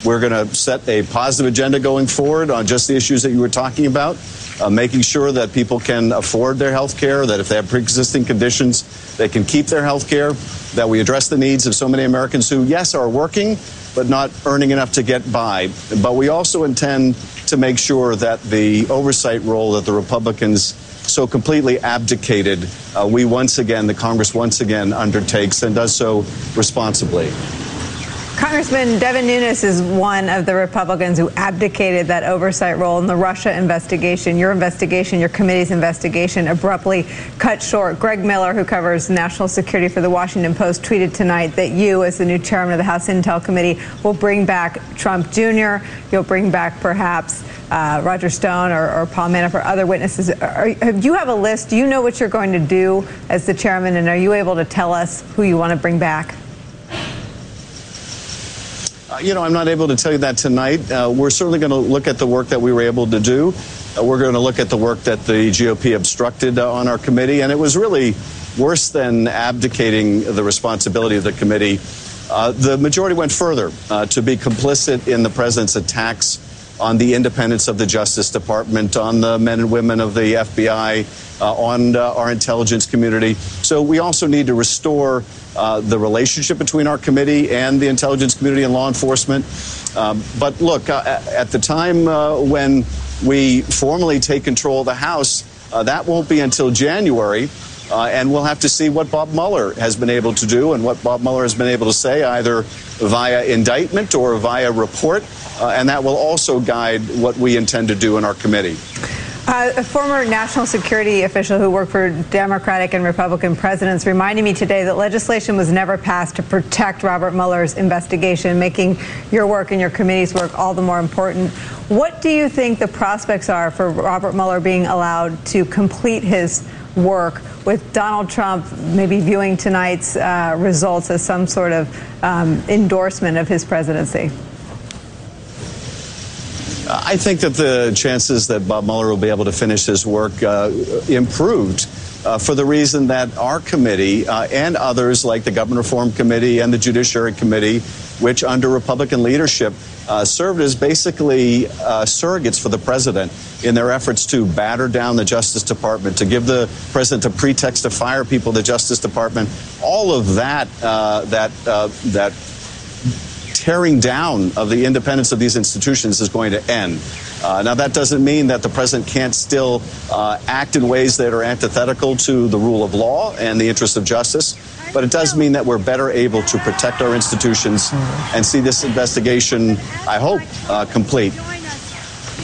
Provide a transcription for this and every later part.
We're going to set a positive agenda going forward on just the issues that you were talking about, making sure that people can afford their health care, that if they have pre-existing conditions, they can keep their health care, that we address the needs of so many Americans who, yes, are working, but not earning enough to get by. But we also intend to make sure that the oversight role that the Republicans so completely abdicated, the Congress once again undertakes and does so responsibly. Congressman Devin Nunes is one of the Republicans who abdicated that oversight role in the Russia investigation. Your committee's investigation abruptly cut short. Greg Miller, who covers national security for the Washington Post, tweeted tonight that you, as the new chairman of the House Intel Committee, will bring back Trump Jr. You'll bring back perhaps Roger Stone or Paul Manafort, other witnesses. Do you have a list? Do you know what you're going to do as the chairman? And are you able to tell us who you want to bring back? I'm not able to tell you that tonight. We're certainly going to look at the work that we were able to do. We're going to look at the work that the GOP obstructed on our committee. And it was really worse than abdicating the responsibility of the committee. The majority went further to be complicit in the president's attacks on the independence of the Justice Department, on the men and women of the FBI, on our intelligence community. So we also need to restore the relationship between our committee and the intelligence community and law enforcement. But look, at the time when we formally take control of the House, that won't be until January. And we'll have to see what Bob Mueller has been able to do and what Bob Mueller has been able to say, either via indictment or via report. And that will also guide what we intend to do in our committee. A former national security official who worked for Democratic and Republican presidents reminded me today that legislation was never passed to protect Robert Mueller's investigation, making your work and your committee's work all the more important. What do you think the prospects are for Robert Mueller being allowed to complete his work, with Donald Trump maybe viewing tonight's results as some sort of endorsement of his presidency? I think that the chances that Bob Mueller will be able to finish his work improved for the reason that our committee and others like the Government Reform Committee and the Judiciary Committee, which under Republican leadership served as basically surrogates for the president in their efforts to batter down the Justice Department, to give the president a pretext to fire people in the Justice Department. All of that tearing down of the independence of these institutions is going to end. Now, that doesn't mean that the president can't still act in ways that are antithetical to the rule of law and the interests of justice, but it does mean that we're better able to protect our institutions and see this investigation, I hope, complete.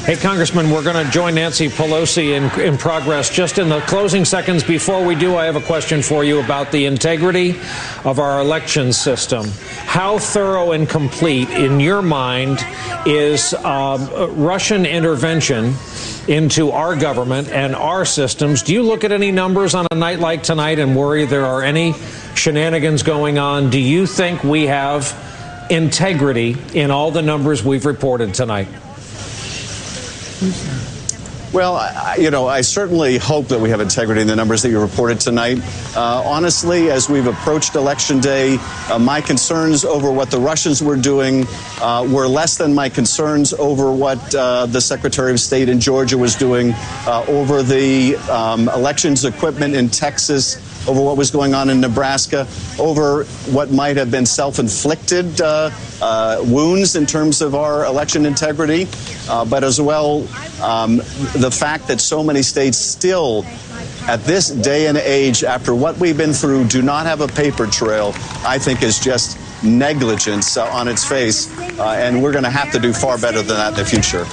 Hey, Congressman, we're going to join Nancy Pelosi in progress. Just in the closing seconds before we do, I have a question for you about the integrity of our election system. How thorough and complete, in your mind, is Russian intervention into our government and our systems? Do you look at any numbers on a night like tonight and worry there are any shenanigans going on? Do you think we have integrity in all the numbers we've reported tonight? Well, I certainly hope that we have integrity in the numbers that you reported tonight. Honestly, as we've approached Election Day, my concerns over what the Russians were doing were less than my concerns over what the Secretary of State in Georgia was doing, over the elections equipment in Texas, over what was going on in Nebraska, over what might have been self-inflicted wounds in terms of our election integrity, but as well the fact that so many states still, at this day and age, after what we've been through, do not have a paper trail, I think is just negligence on its face, and we're going to have to do far better than that in the future.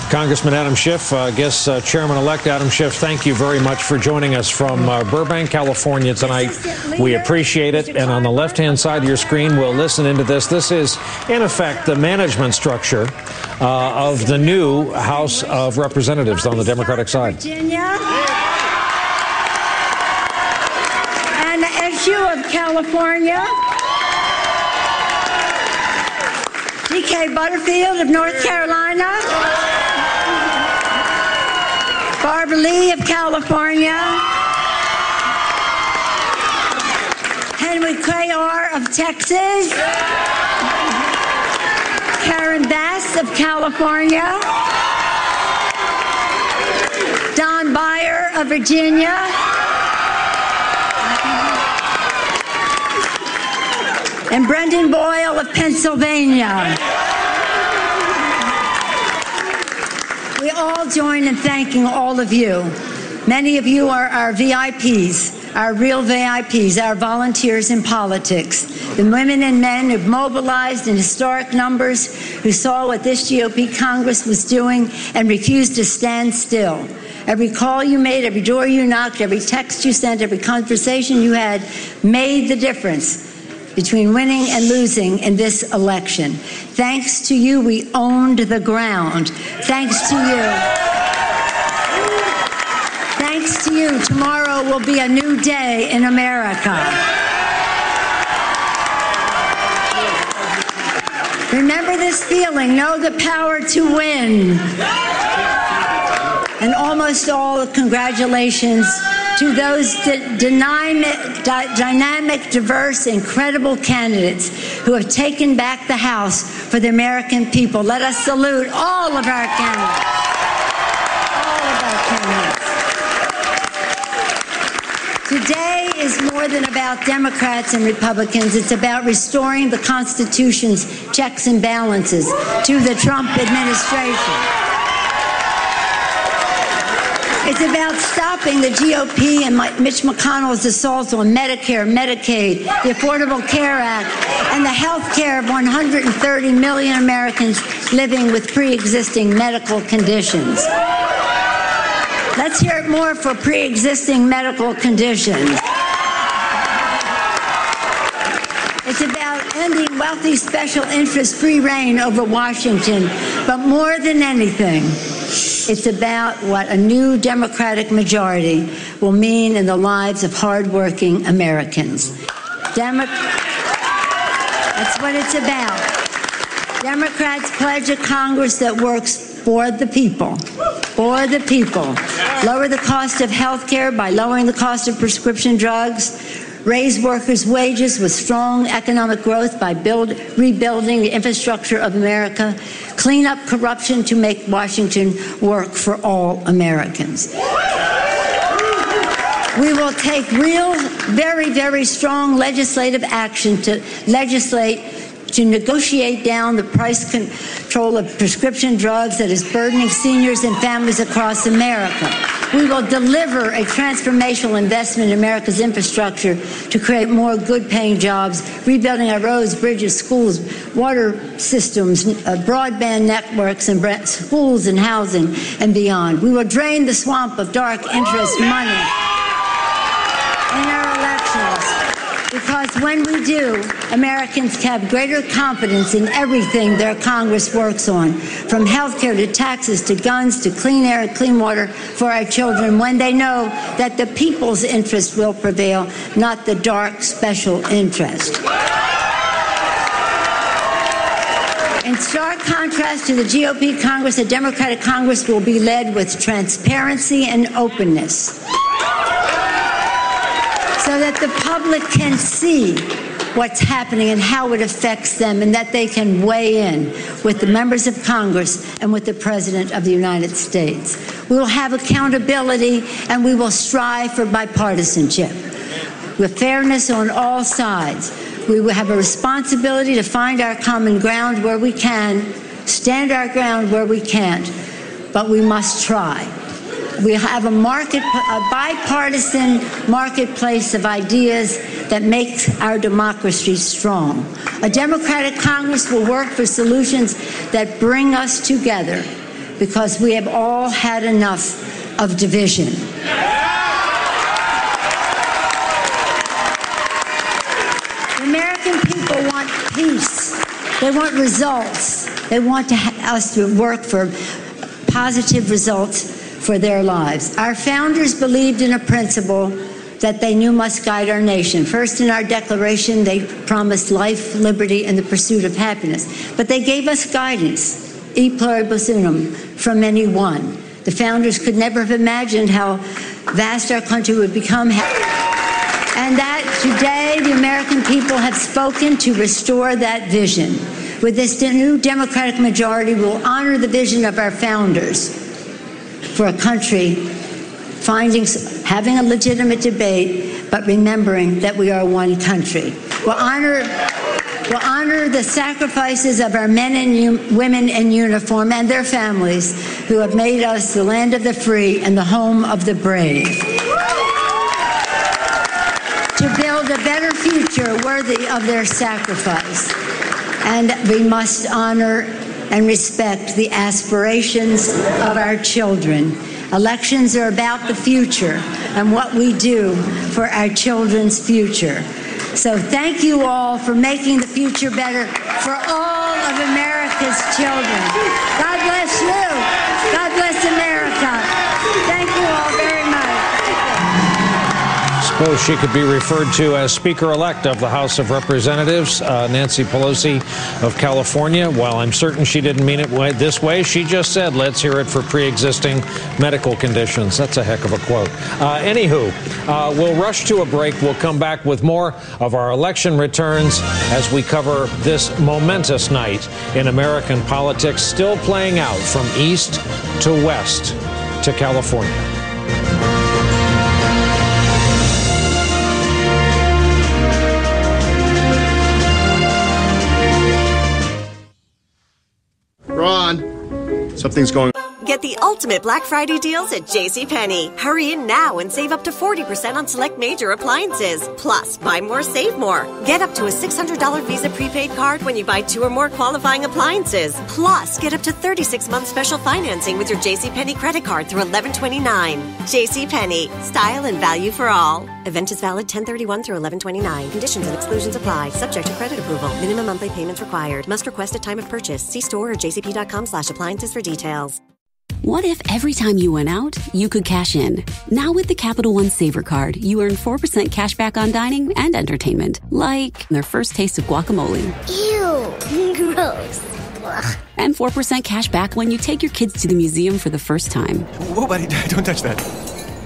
Congressman Adam Schiff, Chairman-elect Adam Schiff, thank you very much for joining us from Burbank, California tonight. We appreciate it. And on the left-hand side of your screen, we'll listen into this. This is, in effect, the management structure of the new House of Representatives on the Democratic side. Virginia. And the issue of California. D.K. Butterfield of North Carolina. Barbara Lee of California. Henry Cuellar of Texas. Karen Bass Lewis of California, Don Beyer of Virginia, and Brendan Boyle of Pennsylvania. We all join in thanking all of you. Many of you are our VIPs, our real VIPs, our volunteers in politics, the women and men who mobilized in historic numbers, who saw what this GOP Congress was doing and refused to stand still. Every call you made, every door you knocked, every text you sent, every conversation you had made the difference between winning and losing in this election. Thanks to you, we owned the ground. Thanks to you. Thanks to you, tomorrow will be a new day in America. Remember this feeling, know the power to win. And almost all congratulations to those dynamic, diverse, incredible candidates who have taken back the House for the American people. Let us salute all of our candidates. All of our candidates. Today is more than about Democrats and Republicans. It's about restoring the Constitution's checks and balances to the Trump administration. It's about stopping the GOP and Mitch McConnell's assaults on Medicare, Medicaid, the Affordable Care Act, and the health care of 130 million Americans living with pre-existing medical conditions. Let's hear it more for pre-existing medical conditions. It's about ending wealthy special interest free reign over Washington, but more than anything, it's about what a new Democratic majority will mean in the lives of hardworking Americans. That's what it's about. Democrats pledge a Congress that works for the people. For the people. Lower the cost of health care by lowering the cost of prescription drugs. Raise workers' wages with strong economic growth by rebuilding the infrastructure of America. Clean up corruption to make Washington work for all Americans. We will take real, very, very strong legislative action to negotiate down the price control of prescription drugs that is burdening seniors and families across America. We will deliver a transformational investment in America's infrastructure to create more good-paying jobs, rebuilding our roads, bridges, schools, water systems, broadband networks, and schools and housing and beyond. We will drain the swamp of dark interest money in our elections. Because when we do, Americans have greater confidence in everything their Congress works on, from health care to taxes to guns to clean air and clean water for our children, when they know that the people's interest will prevail, not the dark special interest. In stark contrast to the GOP Congress, the Democratic Congress will be led with transparency and openness, so that the public can see what's happening and how it affects them, and that they can weigh in with the members of Congress and with the President of the United States. We will have accountability, and we will strive for bipartisanship with fairness on all sides. We will have a responsibility to find our common ground where we can, stand our ground where we can't, but we must try. We have a bipartisan marketplace of ideas that makes our democracy strong. A Democratic Congress will work for solutions that bring us together, because we have all had enough of division. The American people want peace. They want results. They want us to work for positive results for their lives. Our founders believed in a principle that they knew must guide our nation. First, in our Declaration, they promised life, liberty, and the pursuit of happiness. But they gave us guidance, e pluribus unum, from any one. The founders could never have imagined how vast our country would become. And that today, the American people have spoken to restore that vision. With this new Democratic majority, we'll honor the vision of our founders for a country having a legitimate debate, but remembering that we are one country. We'll honor the sacrifices of our men and women in uniform and their families who have made us the land of the free and the home of the brave. To build a better future worthy of their sacrifice. And we must honor and respect the aspirations of our children. Elections are about the future and what we do for our children's future. So thank you all for making the future better for all of America's children. God bless you. God bless America. Thank you all very much. Suppose she could be referred to as Speaker-elect of the House of Representatives, Nancy Pelosi of California. While I'm certain she didn't mean it this way, she just said, let's hear it for pre-existing medical conditions. That's a heck of a quote. We'll rush to a break. We'll come back with more of our election returns as we cover this momentous night in American politics, still playing out from east to west to California. Ron, something's going on. Get the ultimate Black Friday deals at JCPenney. Hurry in now and save up to 40% on select major appliances. Plus, buy more, save more. Get up to a $600 Visa prepaid card when you buy 2 or more qualifying appliances. Plus, get up to 36-month special financing with your JCPenney credit card through 11/29. JCPenney. Style and value for all. Event is valid 10/31 through 11/29. Conditions and exclusions apply. Subject to credit approval. Minimum monthly payments required. Must request at time of purchase. See store or jcp.com/appliances for details. What if every time you went out, you could cash in? Now with the Capital One Saver Card, you earn 4% cash back on dining and entertainment, like their first taste of guacamole. Ew, gross. Ugh. And 4% cash back when you take your kids to the museum for the first time. Whoa, buddy, don't touch that.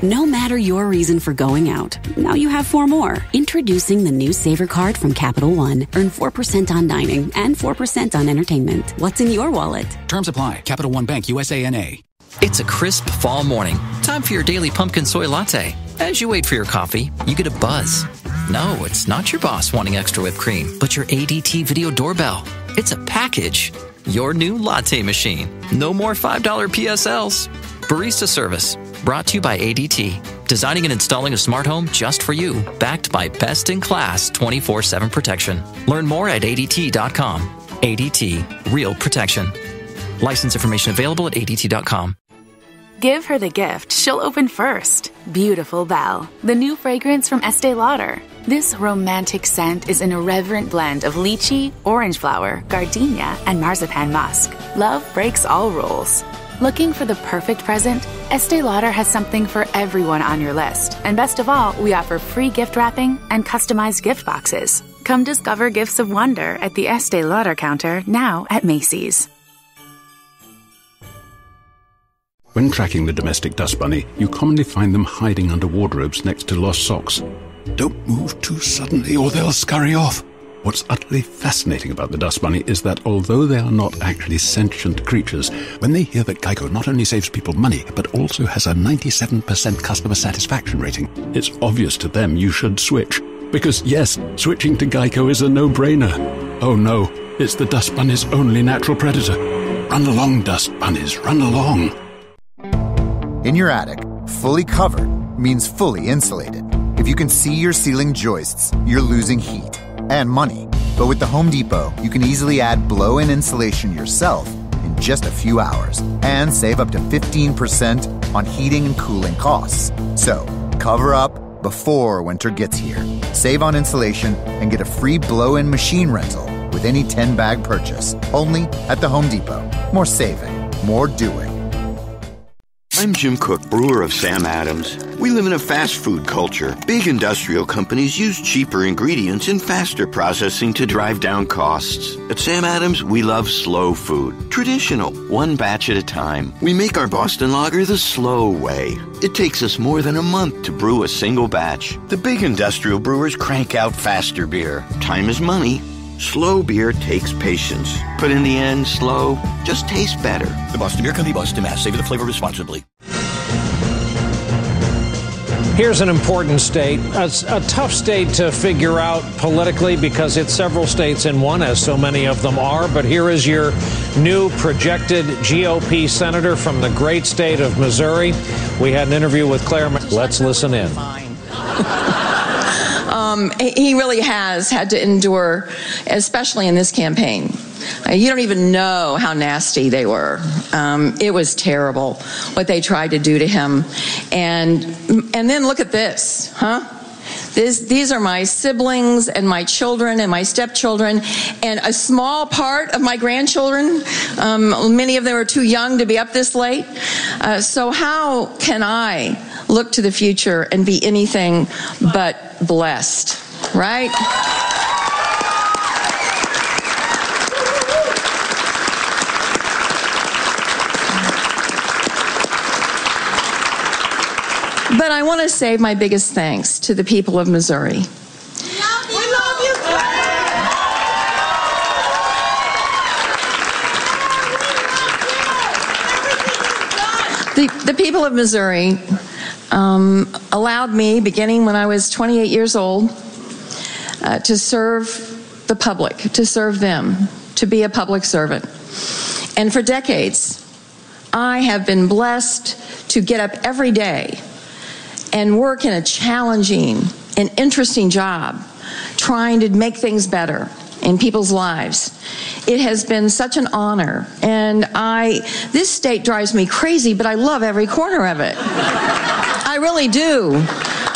No matter your reason for going out, now you have 4 more. Introducing the new Saver Card from Capital One. Earn 4% on dining and 4% on entertainment. What's in your wallet? Terms apply. Capital One Bank, USA, N.A. It's a crisp fall morning. Time for your daily pumpkin soy latte. As you wait for your coffee, you get a buzz. No, it's not your boss wanting extra whipped cream, but your ADT video doorbell. It's a package. Your new latte machine. No more $5 PSLs. Barista service. Brought to you by ADT. Designing and installing a smart home just for you. Backed by best-in-class 24/7 protection. Learn more at ADT.com. ADT. Real protection. License information available at ADT.com. Give her the gift she'll open first. Beautiful Belle, the new fragrance from Estee Lauder. This romantic scent is an irreverent blend of lychee, orange flower, gardenia, and marzipan musk. Love breaks all rules. Looking for the perfect present? Estee Lauder has something for everyone on your list. And best of all, we offer free gift wrapping and customized gift boxes. Come discover gifts of wonder at the Estee Lauder counter now at Macy's. When tracking the domestic dust bunny, you commonly find them hiding under wardrobes next to lost socks. Don't move too suddenly or they'll scurry off. What's utterly fascinating about the dust bunny is that although they are not actually sentient creatures, when they hear that Geico not only saves people money, but also has a 97% customer satisfaction rating, it's obvious to them you should switch. Because yes, switching to Geico is a no-brainer. Oh no, it's the dust bunny's only natural predator. Run along, dust bunnies, run along. In your attic, fully covered means fully insulated. If you can see your ceiling joists, you're losing heat and money. But with the Home Depot, you can easily add blow-in insulation yourself in just a few hours and save up to 15% on heating and cooling costs. So, cover up before winter gets here. Save on insulation and get a free blow-in machine rental with any 10-bag purchase. Only at the Home Depot. More saving, more doing. I'm Jim Cook, brewer of Sam Adams. We live in a fast food culture. Big industrial companies use cheaper ingredients and faster processing to drive down costs. At Sam Adams, we love slow food. Traditional, one batch at a time. We make our Boston Lager the slow way. It takes us more than a month to brew a single batch. The big industrial brewers crank out faster beer. Time is money. Slow beer takes patience. But in the end, slow just tastes better. The Boston Beer Company, Boston, Mass. Savor the flavor responsibly. Here's an important state, a tough state to figure out politically because it's several states in one, as so many of them are. But here is your new projected GOP senator from the great state of Missouri. We had an interview with Claire. Let's listen in. He really has had to endure, especially in this campaign. You don't even know how nasty they were. It was terrible what they tried to do to him. And then look at this, huh? These are my siblings and my children and my stepchildren and a small part of my grandchildren. Many of them are too young to be up this late. So how can I look to the future and be anything but blessed, right? But I want to say my biggest thanks to the people of Missouri. We love you. The people of Missouri allowed me, beginning when I was 28 years old, to serve the public, to serve them, to be a public servant. And for decades, I have been blessed to get up every day and work in a challenging and interesting job, trying to make things better in people's lives. It has been such an honor, and this state drives me crazy, but I love every corner of it. I really do.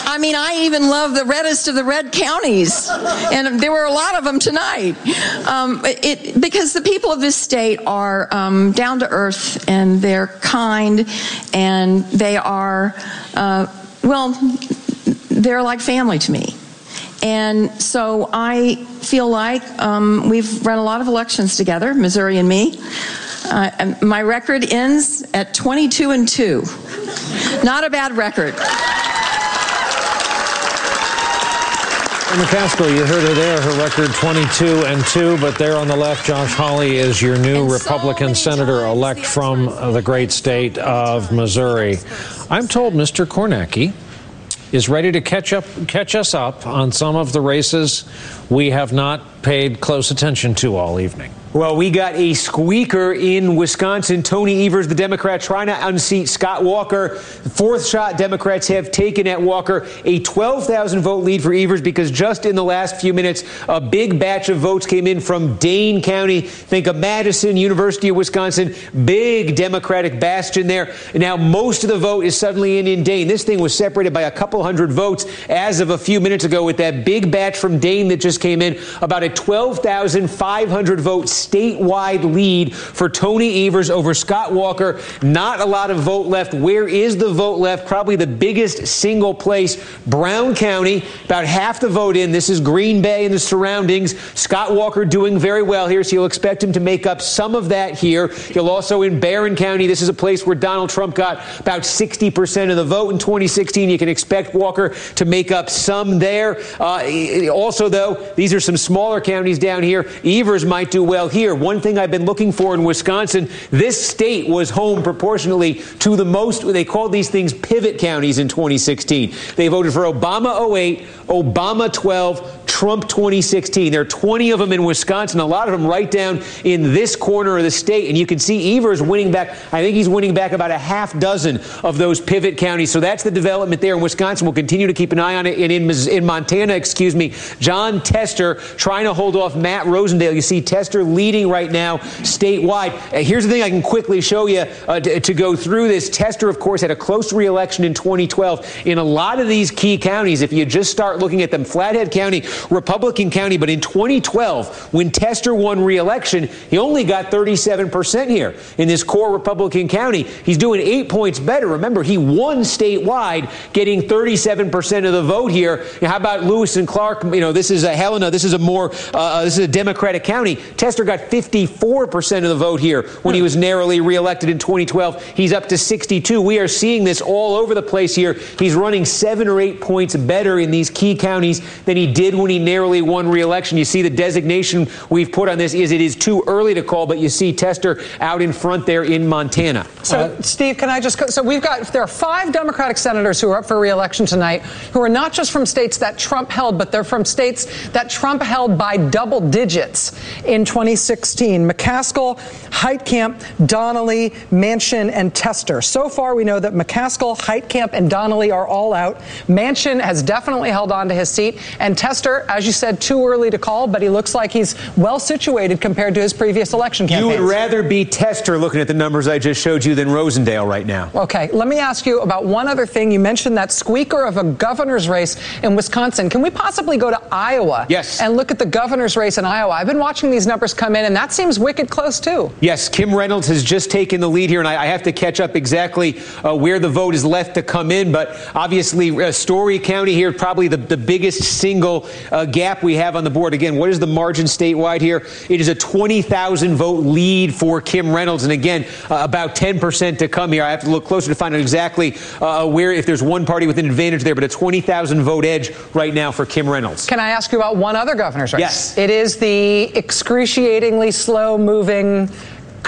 I mean, I even love the reddest of the red counties, and there were a lot of them tonight. Because the people of this state are down to earth, and they're kind, and they are they're like family to me. And so I feel like we've run a lot of elections together, Missouri and me. My record ends at 22-2. Not a bad record. McCaskill, you heard her there, her record 22-2, but there on the left, Josh Hawley is your new Republican senator-elect from the great state of Missouri. I'm told Mr. Kornacki is ready to catch us up on some of the races we have not paid close attention to all evening. Well, we got a squeaker in Wisconsin. Tony Evers, the Democrat, trying to unseat Scott Walker. Fourth shot Democrats have taken at Walker. A 12,000 vote lead for Evers because just in the last few minutes, a big batch of votes came in from Dane County. Think of Madison, University of Wisconsin, big Democratic bastion there. Now, most of the vote is suddenly in Dane. This thing was separated by a couple hundred votes as of a few minutes ago with that big batch from Dane that just came in. About a 12,500 vote statewide lead for Tony Evers over Scott Walker. Not a lot of vote left. Where is the vote left? Probably the biggest single place, Brown County, about half the vote in. This is Green Bay and the surroundings. Scott Walker doing very well here, so you'll expect him to make up some of that here. You'll also in Barron County, this is a place where Donald Trump got about 60% of the vote in 2016. You can expect Walker to make up some there. Also, though, these are some smaller counties down here. Evers might do well here. One thing I've been looking for in Wisconsin, this state was home proportionally to the most, they called these things pivot counties in 2016. They voted for Obama 08, Obama 12, Trump 2016. There are 20 of them in Wisconsin, a lot of them right down in this corner of the state. And you can see Evers winning back. I think he's winning back about a half dozen of those pivot counties. So that's the development there in Wisconsin. We'll continue to keep an eye on it. And in Montana, John Tester trying to hold off Matt Rosendale. You see Tester leading right now statewide. Here's the thing I can quickly show you to go through this. Tester, of course, had a close re-election in 2012. In a lot of these key counties, if you just start looking at them, Flathead County, Republican county, but in 2012, when Tester won re-election, he only got 37% here in this core Republican county. He's doing 8 points better. Remember, he won statewide, getting 37% of the vote here. How about Lewis and Clark? This is a Helena. This is a Democratic county. Tester got 54% of the vote here when he was narrowly re-elected in 2012. He's up to 62. We are seeing this all over the place here. He's running 7 or 8 points better in these key counties than he did when he narrowly won re-election. You see the designation we've put on this is it is too early to call, but you see Tester out in front there in Montana. So, Steve, can I just go? So there are 5 Democratic senators who are up for re-election tonight who are not just from states that Trump held, but they're from states that Trump held by double digits in 2016. McCaskill, Heitkamp, Donnelly, Manchin, and Tester. So far, we know that McCaskill, Heitkamp, and Donnelly are all out. Manchin has definitely held on to his seat. And Tester, as you said, too early to call, but he looks like he's well situated compared to his previous election campaigns. You would rather be Tester looking at the numbers I just showed you than Rosendale right now. Okay, let me ask you about one other thing. You mentioned that squeaker of a governor's race in Wisconsin. Can we possibly go to Iowa? Yes. And look at the governor's race in Iowa? I've been watching these numbers come in, and that seems wicked close, too. Yes, Kim Reynolds has just taken the lead here, and I have to catch up exactly where the vote is left to come in. But obviously, Story County here, probably the biggest single gap we have on the board. Again, what is the margin statewide here? It is a 20,000 vote lead for Kim Reynolds. And again, about 10% to come here. I have to look closer to find out exactly where, if there's one party with an advantage there, but a 20,000 vote edge right now for Kim Reynolds. Can I ask you about one other governor's race? Yes. It is the excruciatingly slow-moving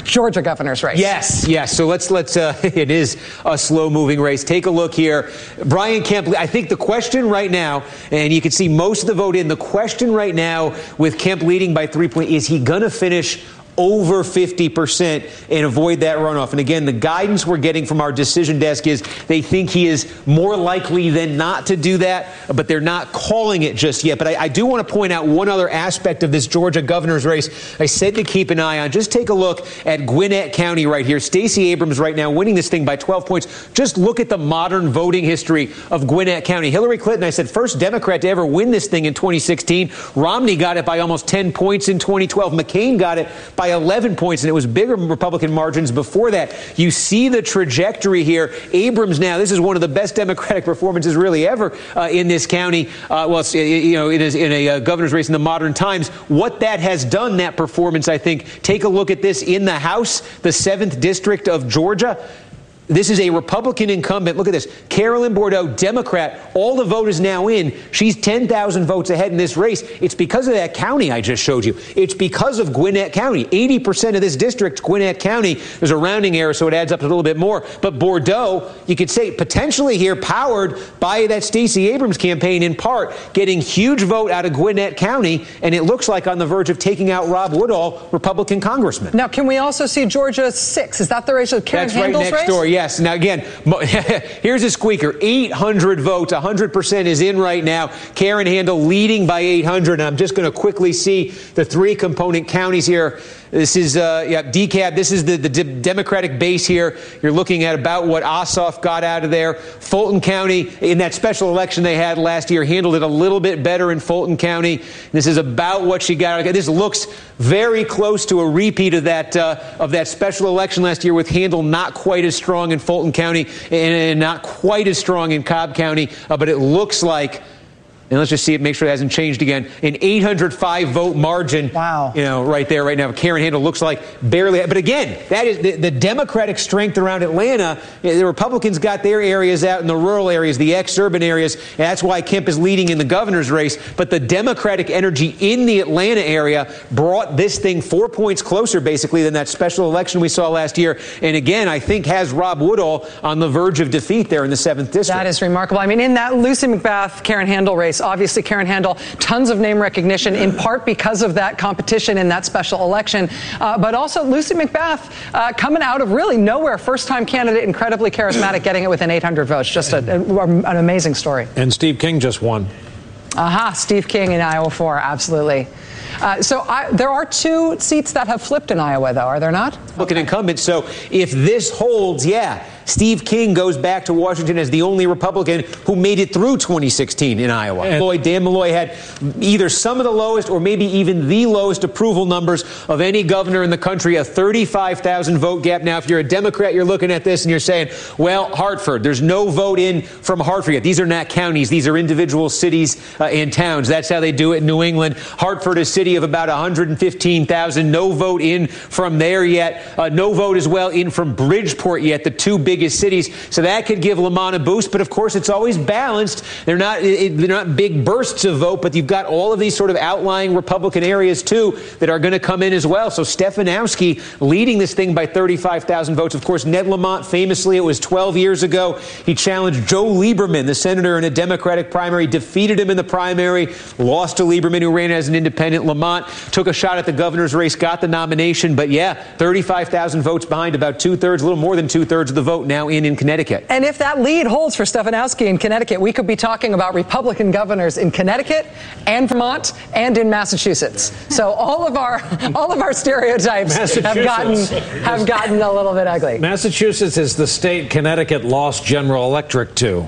Georgia governor's race. Yes. So let's it is a slow-moving race. Take a look here. Brian Kemp, I think the question right now, and you can see most of the vote in, the question right now with Kemp leading by 3 points, is he going to finish over 50% and avoid that runoff? And again, the guidance we're getting from our decision desk is they think he is more likely than not to do that, but they're not calling it just yet. But I do want to point out one other aspect of this Georgia governor's race I said to keep an eye on. Just take a look at Gwinnett County right here. Stacey Abrams right now winning this thing by 12 points. Just look at the modern voting history of Gwinnett County. Hillary Clinton, I said, first Democrat to ever win this thing in 2016. Romney got it by almost 10 points in 2012. McCain got it by 11 points, and it was bigger Republican margins before that. You see the trajectory here. Abrams now, this is one of the best Democratic performances really ever in this county. It is in a governor's race in the modern times. What that has done, that performance, I think, take a look at this in the House, the 7th District of Georgia. This is a Republican incumbent. Look at this. Carolyn Bordeaux, Democrat. All the vote is now in. She's 10,000 votes ahead in this race. It's because of that county I just showed you. It's because of Gwinnett County. 80% of this district, Gwinnett County. There's a rounding error, so it adds up to a little bit more. But Bordeaux, you could say, potentially here powered by that Stacey Abrams campaign in part, getting huge vote out of Gwinnett County, and it looks like on the verge of taking out Rob Woodall, Republican congressman. Now, can we also see Georgia 6? Is that the race of Karen Handel's race? That's right next door. Yes. Now, again, here's a squeaker. 800 votes. 100% is in right now. Karen Handel leading by 800. And I'm just going to quickly see the 3 component counties here. This is, DeKalb. This is the Democratic base here. You're looking at about what Ossoff got out of there. Fulton County, in that special election they had last year, handled it a little bit better in Fulton County. This is about what she got out of it. This looks very close to a repeat of that special election last year, with Handel not quite as strong in Fulton County and not quite as strong in Cobb County. But it looks like, and let's just see it, make sure it hasn't changed again, an 805 vote margin. Wow. Right there, right now. Karen Handel looks like barely. But again, that is the Democratic strength around Atlanta. The Republicans got their areas out in the rural areas, the ex-urban areas. And that's why Kemp is leading in the governor's race. But the Democratic energy in the Atlanta area brought this thing 4 points closer, basically, than that special election we saw last year. And again, I think has Rob Woodall on the verge of defeat there in the 7th district. That is remarkable. I mean, in that Lucy McBath, Karen Handel race, obviously Karen Handel, tons of name recognition, in part because of that competition in that special election. But also Lucy McBath coming out of really nowhere, first-time candidate, incredibly charismatic, getting it within 800 votes. Just an amazing story. And Steve King just won. Steve King in Iowa 4, absolutely. There are 2 seats that have flipped in Iowa, though, are there not? Look at incumbents. So if this holds, Steve King goes back to Washington as the only Republican who made it through 2016 in Iowa. Dan Malloy had either some of the lowest or maybe even the lowest approval numbers of any governor in the country, a 35,000 vote gap. Now, if you're a Democrat, you're looking at this and you're saying, well, Hartford, there's no vote in from Hartford yet. These are not counties. These are individual cities and towns. That's how they do it in New England. Hartford is sitting City of about 115,000. No vote in from there yet. No vote as well in from Bridgeport yet, the two biggest cities. So that could give Lamont a boost. But of course, it's always balanced. They're not big bursts of vote, but you've got all of these sort of outlying Republican areas too that are going to come in as well. So Stefanowski leading this thing by 35,000 votes. Of course, Ned Lamont, famously, it was 12 years ago, he challenged Joe Lieberman, the senator, in a Democratic primary, defeated him in the primary, lost to Lieberman, who ran as an independent. Lamont took a shot at the governor's race, got the nomination, but yeah, 35,000 votes behind, about two-thirds, a little more than two-thirds of the vote now in Connecticut. And if that lead holds for Stefanowski in Connecticut, we could be talking about Republican governors in Connecticut and Vermont and in Massachusetts. So all of our stereotypes have gotten a little bit ugly. Massachusetts is the state Connecticut lost General Electric to.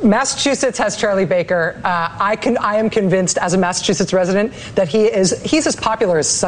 Massachusetts has Charlie Baker. I am convinced, as a Massachusetts resident, that he's as popular as Sun.